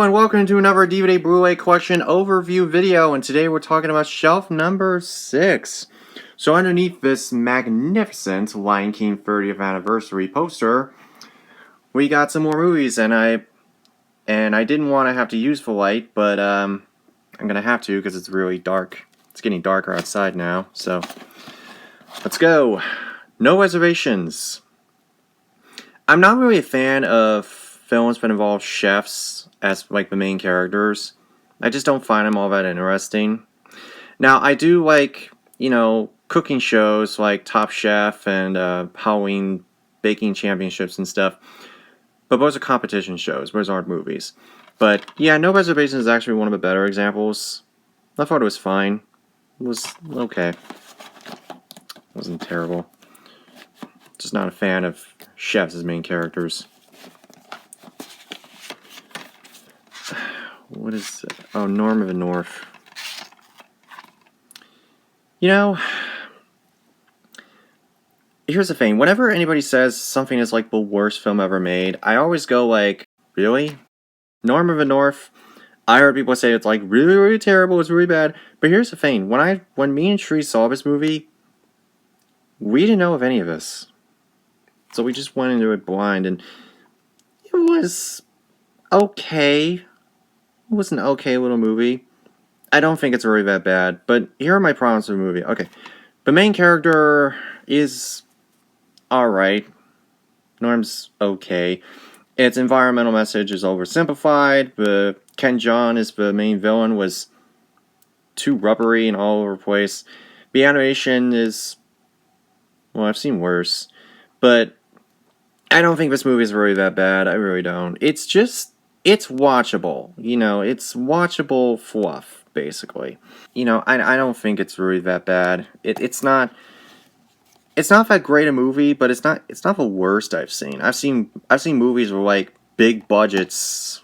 and welcome to another DVD Blu-ray Collection overview video, and today we're talking about shelf number 6. So underneath this magnificent Lion King 30th anniversary poster, we got some more movies, and I didn't want to have to use the light, but I'm gonna have to because it's really dark. It's getting darker outside now, so let's go. No reservations. I'm not really a fan of films that involve chefs as like the main characters. I just don't find them all that interesting. Now I do like, cooking shows like Top Chef and Halloween baking championships and stuff. But those are competition shows. Those aren't movies. But yeah, No Reservations is actually one of the better examples. I thought it was fine. It was okay. It wasn't terrible. Just not a fan of chefs as main characters. What is it? Oh, Norm of the North. Here's the thing. Whenever anybody says something is like the worst film ever made, I always go like, really? Norm of the North? I heard people say it's like really, really terrible, it's really bad. But here's the thing. When me and Tree saw this movie, we didn't know of any of this. So we just went into it blind, and it was okay. It was an okay little movie. I don't think it's really that bad, but here are my problems with the movie. Okay, the main character is alright. Norm's okay. Its environmental message is oversimplified. The Ken Jeong is the main villain was too rubbery and all over the place. The animation is, well, I've seen worse, but I don't think this movie is really that bad. I really don't. It's watchable. It's watchable fluff, basically. I don't think it's really that bad. It's not that great a movie, but it's not the worst I've seen. I've seen movies with like big budgets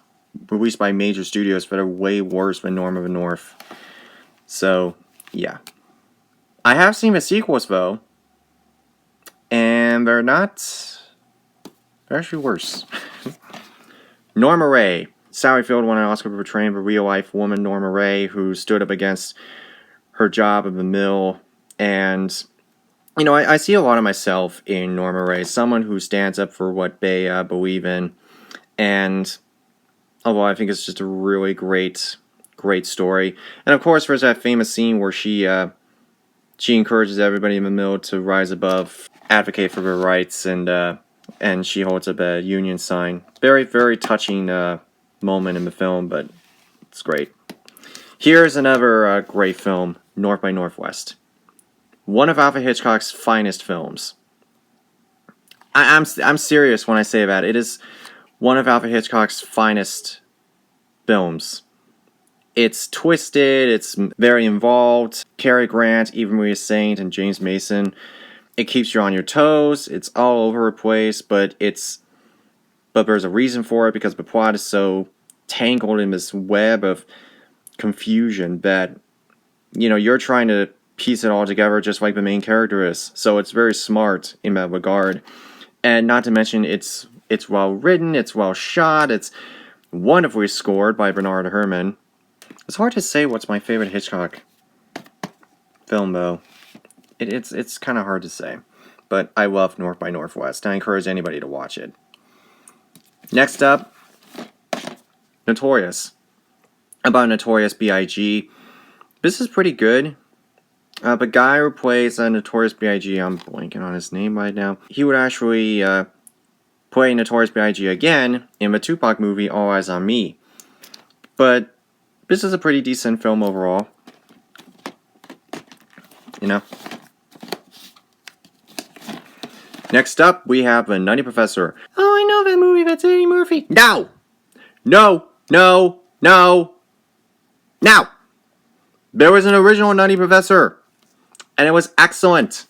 released by major studios that are way worse than Norm of the North. So, yeah. I have seen the sequels though, and they're actually worse. Norma Rae. Sally Field won an Oscar for portraying the real-life woman Norma Rae, who stood up against her job at the mill. And, I see a lot of myself in Norma Rae, someone who stands up for what they believe in. And, although I think it's just a really great story. And, of course, there's that famous scene where she encourages everybody in the mill to rise above, advocate for their rights, and she holds up a union sign. Very, very touching moment in the film, but it's great. Here's another great film, North by Northwest. One of Alfred Hitchcock's finest films. I'm serious when I say that. It is one of Alfred Hitchcock's finest films. It's twisted, it's very involved. Cary Grant, Eva Marie Saint, and James Mason. It keeps you on your toes. It's all over the place, but there's a reason for it because the plot is so tangled in this web of confusion that you're trying to piece it all together just like the main character is. So it's very smart in that regard, and not to mention it's well written, it's well shot, it's wonderfully scored by Bernard Herrmann. It's hard to say what's my favorite Hitchcock film though. It's kind of hard to say, but I love North by Northwest. I encourage anybody to watch it. Next up, Notorious. About Notorious B.I.G. This is pretty good. The guy who plays Notorious B.I.G., I'm blanking on his name right now. He would actually play Notorious B.I.G. again in the Tupac movie All Eyes on Me. But this is a pretty decent film overall. Next up, we have The Nutty Professor. Oh, I know that movie, that's Eddie Murphy. No! No! No! No! Now! There was an original Nutty Professor, and it was excellent.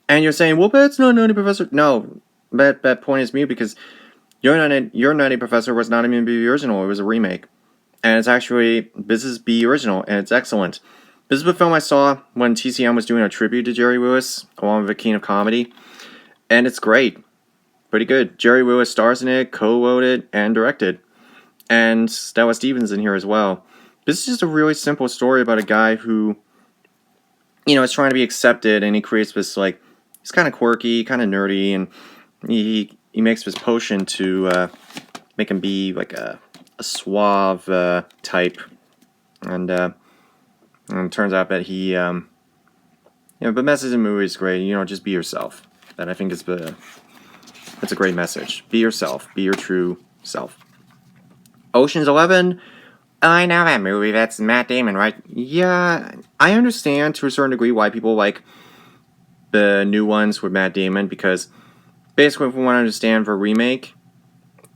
And you're saying, well, but it's not Nutty Professor. No, that point is mute because your Nutty Professor was not even the original, it was a remake. And this is the original, and it's excellent. This is the film I saw when TCM was doing a tribute to Jerry Lewis, along with the King of Comedy. And it's great. Pretty good. Jerry Lewis stars in it, co-wrote it, and directed. and Stella Stevens in here as well. This is just a really simple story about a guy who, is trying to be accepted, and he creates this, like, he's kind of quirky, kind of nerdy, and he makes this potion to make him be like a suave type, and it turns out that he, the message in the movie is great. Just be yourself. That I think is that's a great message. Be yourself. Be your true self. Ocean's 11. I know that movie. That's Matt Damon, right? Yeah, I understand to a certain degree why people like the new ones with Matt Damon, because basically, if we want to understand the remake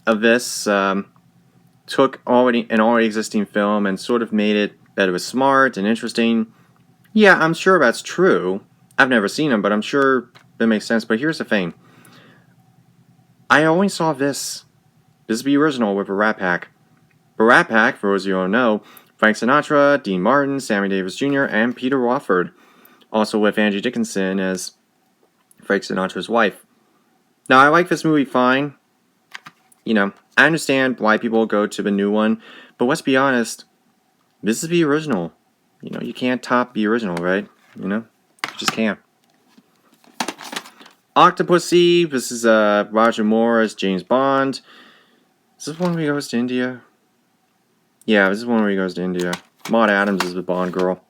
of this, took an already existing film and sort of made it that it was smart and interesting. Yeah, I'm sure that's true. I've never seen them, but I'm sure that makes sense. But here's the thing. I only saw this. This is the original with a Rat Pack. The Rat Pack, for those of you who don't know, Frank Sinatra, Dean Martin, Sammy Davis Jr., and Peter Lawford. Also with Angie Dickinson as Frank Sinatra's wife. Now, I like this movie fine. I understand why people go to the new one, but let's be honest, this is the original. You can't top the original, right? You just can't. Octopussy, this is Roger Moore as James Bond. Is this one where he goes to India? Yeah, this is one where he goes to India. Maud Adams is the Bond girl.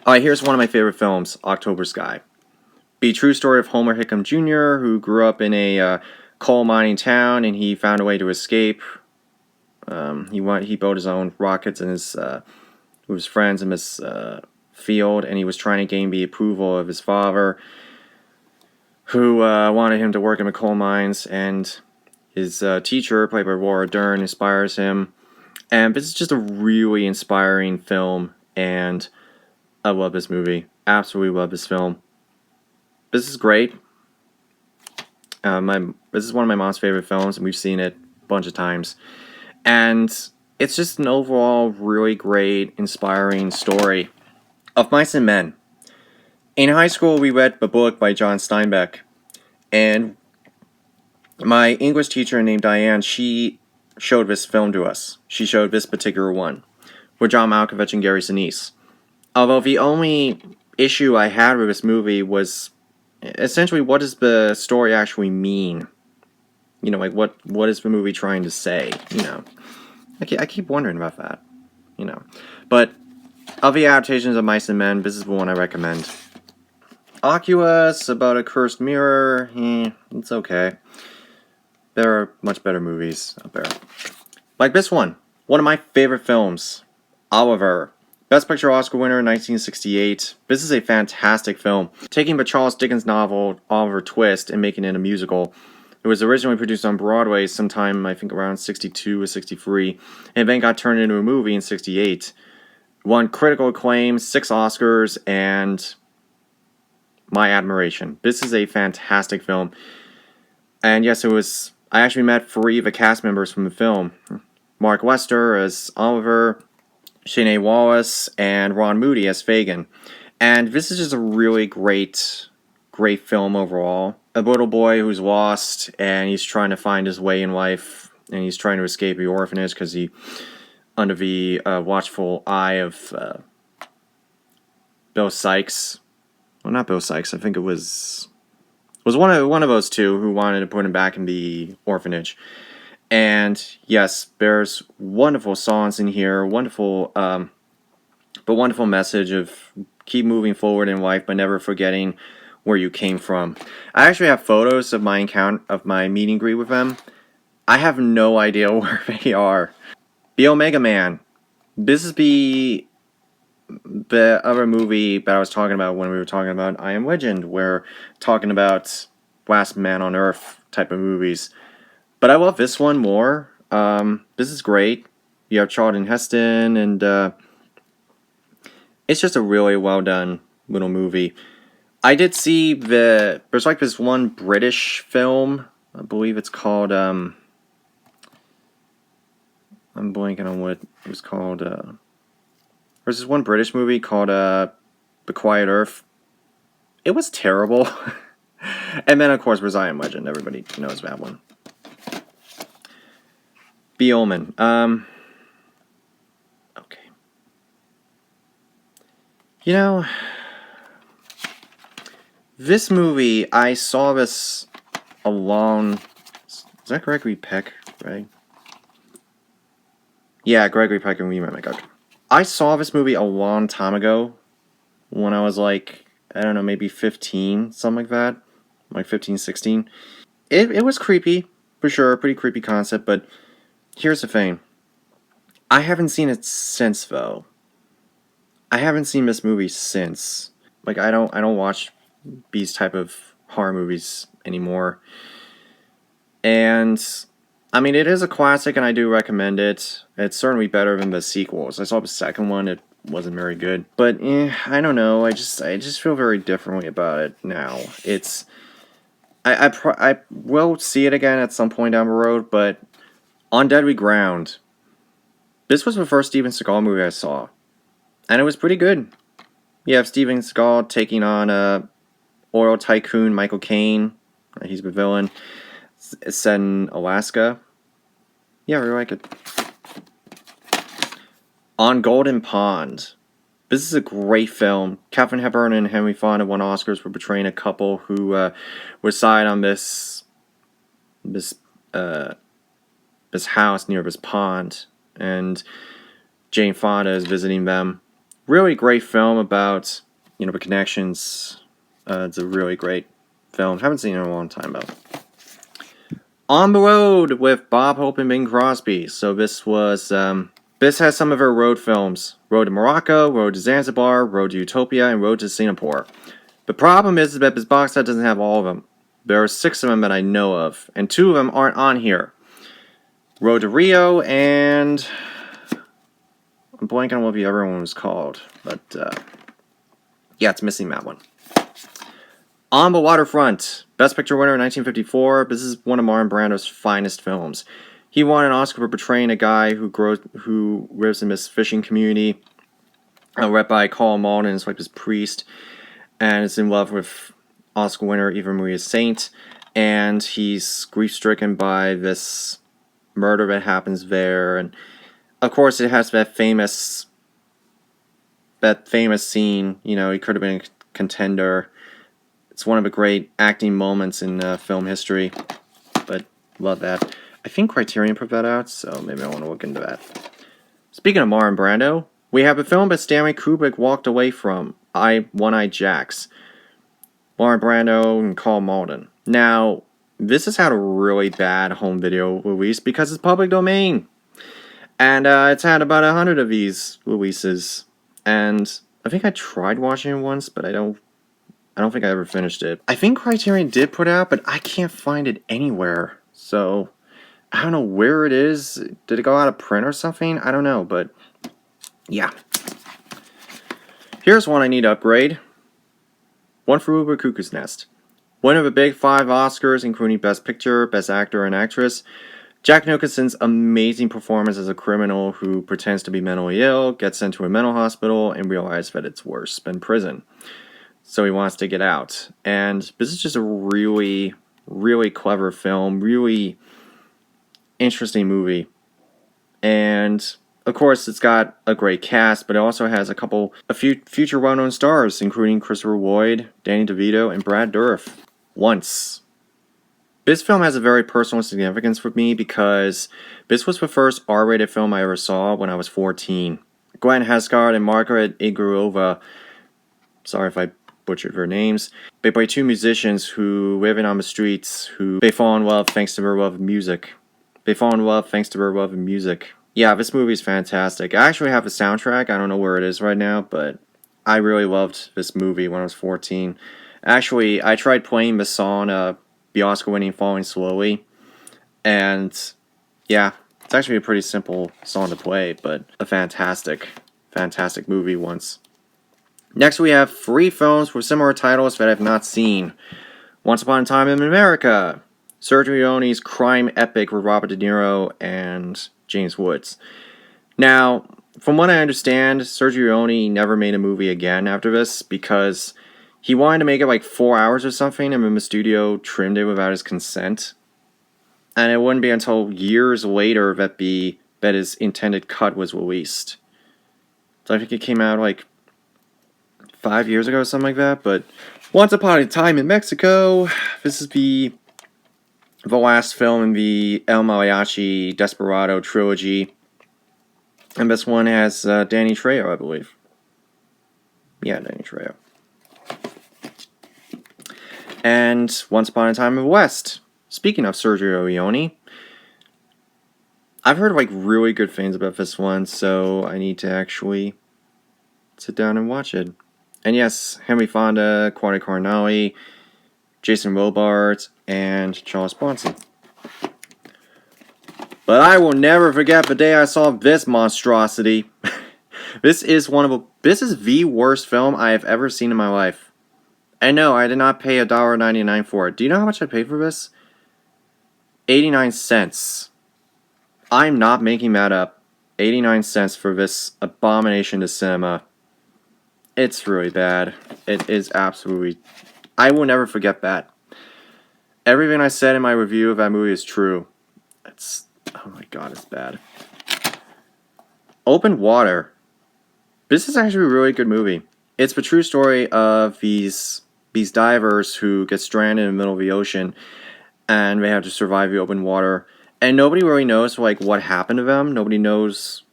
Alright, here's one of my favorite films, October Sky. The true story of Homer Hickam Jr., who grew up in a coal mining town, and he found a way to escape. He built his own rockets and with his friends in this field, and he was trying to gain the approval of his father, who wanted him to work in the coal mines, and his teacher, played by Laura Dern, inspires him. And this is just a really inspiring film, and I love this movie. Absolutely love this film. This is great. This is one of my mom's favorite films, and we've seen it a bunch of times. And it's just an overall really great, inspiring story of mice and men. In high school, we read a book by John Steinbeck, and my English teacher named Diane, she showed this film to us. She showed this particular one with John Malkovich and Gary Sinise. Although the only issue I had with this movie was essentially, what does the story actually mean? Like what is the movie trying to say? I keep wondering about that. But of the adaptations of Mice and Men, this is the one I recommend. Oculus, about a cursed mirror, it's okay. There are much better movies out there. Like this one of my favorite films, Oliver. Best Picture Oscar winner in 1968. This is a fantastic film. Taking the Charles Dickens novel Oliver Twist and making it a musical. It was originally produced on Broadway sometime, I think, around 62 or 63, and then got turned into a movie in 68. Won critical acclaim, 6 Oscars, and my admiration. This is a fantastic film. And yes, I actually met 3 of the cast members from the film. Mark Lester as Oliver, Shanae Wallace, and Ron Moody as Fagin. And this is just a really great film overall. A little boy who's lost, and he's trying to find his way in life, and he's trying to escape the orphanage because he, under the watchful eye of Bill Sykes. Well, not Bill Sykes. I think it was one of those two who wanted to put him back in the orphanage. And yes, there's wonderful songs in here, wonderful message of keep moving forward in life, but never forgetting where you came from. I actually have photos of my meet and greet with them. I have no idea where they are. The Omega Man. This is the other movie that I was talking about when we were talking about I Am Legend, where talking about Last Man on Earth type of movies. But I love this one more. This is great. You have Charlton Heston, and it's just a really well done little movie. I did see there's like this one British film. I believe it's called, I'm blanking on what it was called. There's this one British movie called The Quiet Earth. It was terrible. And then, of course, there's I Am Legend. Everybody knows that one. The Omen. Okay. You know, this movie, I saw this alone. Is that Gregory Peck, right? Yeah, Gregory Peck and Remake. Okay. I saw this movie a long time ago when I was like, I don't know, maybe 15, something like that. Like 15, 16. It was creepy, for sure, a pretty creepy concept, but here's the thing. I haven't seen it since, though. I haven't seen this movie since. Like, I don't watch these type of horror movies anymore. And I mean, it is a classic, and I do recommend it. It's certainly better than the sequels. I saw the second one; it wasn't very good. But I don't know. I just feel very differently about it now. It's I will see it again at some point down the road, but On Deadly Ground. This was the first Steven Seagal movie I saw, and it was pretty good. You have Steven Seagal taking on oil tycoon Michael Caine. He's the villain. It's set in Alaska. Yeah, I really like it. On Golden Pond. This is a great film. Katharine Hepburn and Henry Fonda won Oscars for portraying a couple who reside on this house near this pond, and Jane Fonda is visiting them. Really great film about the connections. It's a really great film. Haven't seen it in a long time though. On the Road with Bob Hope and Bing Crosby. So this was this has some of her road films: Road to Morocco, Road to Zanzibar, Road to Utopia, and Road to Singapore. The problem is that this box set doesn't have all of them. There are 6 of them that I know of, and 2 of them aren't on here. Road to Rio, and I'm blanking on what the other one was called, but yeah, it's missing that one. On the Waterfront, Best Picture winner in 1954. This is one of Marlon Brando's finest films. He won an Oscar for portraying a guy who lives in this fishing community, read by Carl Malden, is like this priest, and is in love with Oscar winner Eva Maria Saint, and he's grief-stricken by this murder that happens there, and of course it has that famous scene. He could have been a contender. It's one of the great acting moments in film history, but love that. I think Criterion put that out, so maybe I want to look into that. Speaking of Marlon Brando, we have a film that Stanley Kubrick walked away from, One-Eyed Jacks. Marlon Brando and Carl Malden. Now, this has had a really bad home video release because it's public domain. And it's had about 100 of these releases. And I think I tried watching it once, but I don't think I ever finished it. I think Criterion did put it out, but I can't find it anywhere. So, I don't know where it is. Did it go out of print or something? I don't know, but yeah. Here's one I need to upgrade. One Flew Over Cuckoo's Nest. One of the big 5 Oscars, including Best Picture, Best Actor, and Actress. Jack Nicholson's amazing performance as a criminal who pretends to be mentally ill, gets sent to a mental hospital, and realizes that it's worse than prison. So he wants to get out. And this is just a really, really clever film, really interesting movie. And of course, it's got a great cast, but it also has a few future well-known stars, including Christopher Lloyd, Danny DeVito, and Brad Dourif. Once. This film has a very personal significance for me because this was the first R-rated film I ever saw when I was 14. Gwen Hesgard and Margaret Igorova, sorry if I butchered their names, they play 2 musicians who live on the streets, who they fall in love thanks to their love of music. Yeah, this movie is fantastic. I actually have the soundtrack. I don't know where it is right now, but I really loved this movie when I was 14. Actually, I tried playing the song, the Oscar-winning Falling Slowly, and yeah, it's actually a pretty simple song to play, but a fantastic, fantastic movie once. Next, we have 3 films with similar titles that I have not seen. Once Upon a Time in America, Sergio Leone's crime epic with Robert De Niro and James Woods. Now, from what I understand, Sergio Leone never made a movie again after this because he wanted to make it like 4 hours or something, and then the studio trimmed it without his consent. And it wouldn't be until years later that his intended cut was released. So I think it came out like 5 years ago or something like that. But Once Upon a Time in Mexico, this is the last film in the El Mariachi Desperado trilogy. And this one has Danny Trejo, I believe. Yeah, Danny Trejo. And Once Upon a Time in the West. Speaking of Sergio Leone, I've heard like really good things about this one, so I need to actually sit down and watch it. And yes, Henry Fonda, Quentin Corneli, Jason Robards, and Charles Bronson. But I will never forget the day I saw this monstrosity. This is the worst film I have ever seen in my life. And no, I did not pay $1.99 for it. Do you know how much I paid for this? 89 cents. I'm not making that up. 89 cents for this abomination to cinema. It's really bad. It is absolutely... I will never forget that. Everything I said in my review of that movie is true. Oh my god, it's bad. Open Water. This is actually a really good movie. It's the true story of these divers who get stranded in the middle of the ocean and they have to survive the open water. And nobody really knows like what happened to them. Nobody knows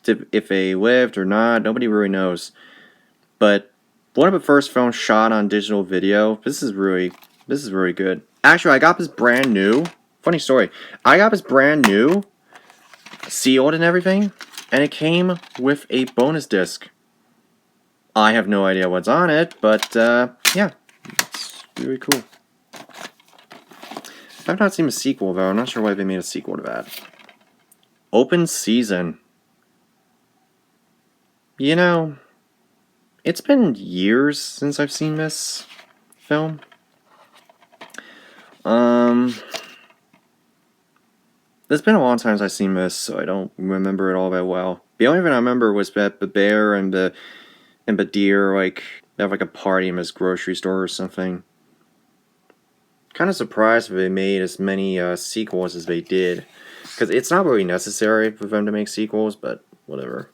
if they lived or not. Nobody really knows. But one of the first films shot on digital video. This is really good. Actually, I got this brand new. Funny story. I got this brand new, sealed and everything, and it came with a bonus disc. I have no idea what's on it, but yeah, it's really cool. I've not seen a sequel though. I'm not sure why they made a sequel to that. Open Season. You know, it's been years since I've seen this film. It's been a long time since I've seen this, so I don't remember it all that well. The only thing I remember was that the bear and the deer like have like a party in this grocery store or something. Kind of surprised that they made as many sequels as they did, because it's not really necessary for them to make sequels, but whatever.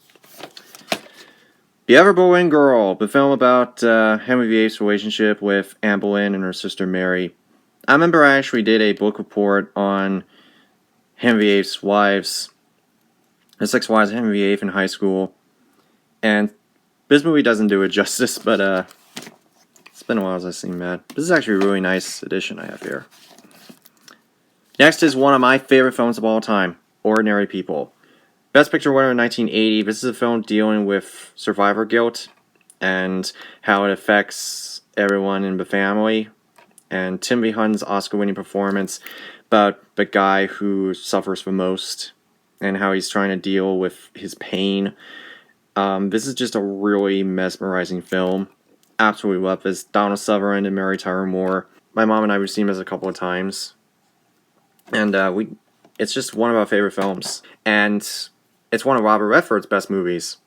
The Ever Boleyn Girl, the film about Henry VIII's relationship with Anne Boleyn and her sister Mary. I remember I actually did a book report on Henry VIII's wives, the 6 wives of Henry VIII in high school, and this movie doesn't do it justice, but it's been a while since I've seen that. This is actually a really nice edition I have here. Next is one of my favorite films of all time, Ordinary People. Best Picture winner in 1980. This is a film dealing with survivor guilt and how it affects everyone in the family. And Timothy Hunt's Oscar-winning performance about the guy who suffers the most and how he's trying to deal with his pain. This is just a really mesmerizing film. Absolutely love this. Donald Sutherland and Mary Tyler Moore. My mom and I have seen this a couple of times. And it's just one of our favorite films. And it's one of Robert Redford's best movies.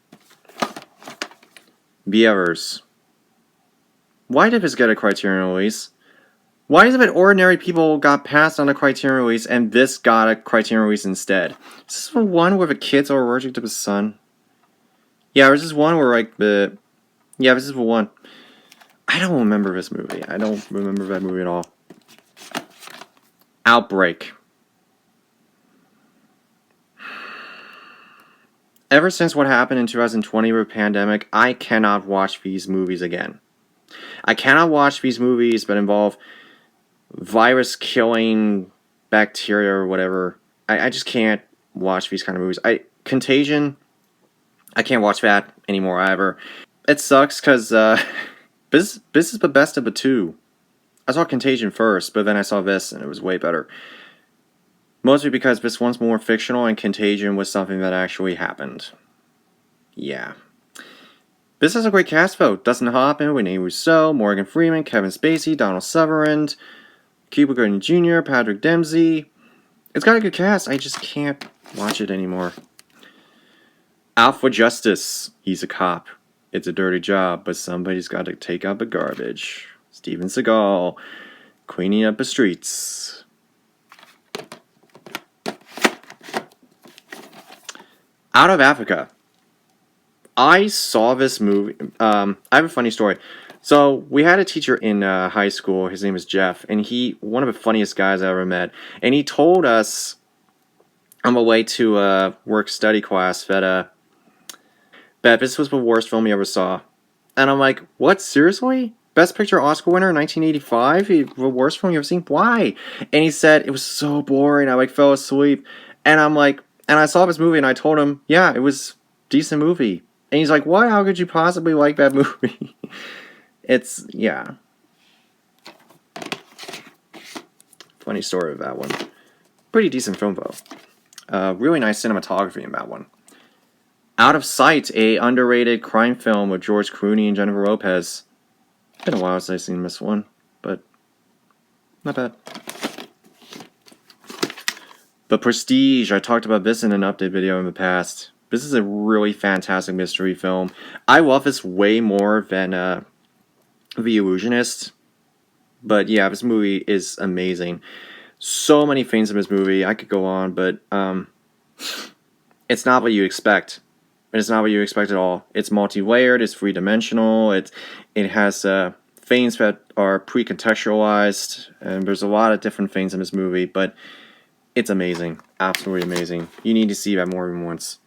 The Others. Why did this get a Criterion release? Why is it that Ordinary People got passed on a Criterion release and this got a Criterion release instead? Is this the one where the kids are allergic to the sun? Yeah, this is one where like yeah, this is the one. I don't remember this movie. I don't remember that movie at all. Outbreak. Ever since what happened in 2020 with the pandemic, I cannot watch these movies again. I cannot watch these movies that involve virus-killing bacteria or whatever. I just can't watch these kind of movies. Contagion, I can't watch that anymore either. It sucks because this is the best of the two. I saw Contagion first, but then I saw this and it was way better. Mostly because this one's more fictional and Contagion was something that actually happened. Yeah. This has a great cast though. Dustin Hoffman, Whitney Rousseau, Morgan Freeman, Kevin Spacey, Donald Sutherland, Cuba Gooding Jr., Patrick Dempsey. It's got a good cast. I just can't watch it anymore. Out for Justice. He's a cop. It's a dirty job, but somebody's got to take out the garbage. Steven Seagal, cleaning up the streets. Out of Africa. I saw this movie. I have a funny story. So we had a teacher in high school. His name is Jeff, and one of the funniest guys I ever met. And he told us on the way to a work study class that this was the worst film he ever saw. And I'm like, what? Seriously? Best Picture Oscar winner in 1985? The worst film you ever seen? Why? And he said it was so boring. I fell asleep. And I'm like, and I saw this movie, and I told him, yeah, it was a decent movie. And he's like, what? How could you possibly like that movie? Yeah. Funny story of that one. Pretty decent film, though. Really nice cinematography in that one. Out of Sight, a underrated crime film with George Clooney and Jennifer Lopez. It's been a while since I've seen this one, but not bad. The Prestige, I talked about this in an update video in the past. This is a really fantastic mystery film. I love this way more than The Illusionist. But yeah, this movie is amazing. So many things in this movie. I could go on, but it's not what you expect. It's not what you expect at all. It's multi-layered. It's three-dimensional. It has things that are pre-contextualized, and there's a lot of different things in this movie. But it's amazing, absolutely amazing. You need to see that more than once.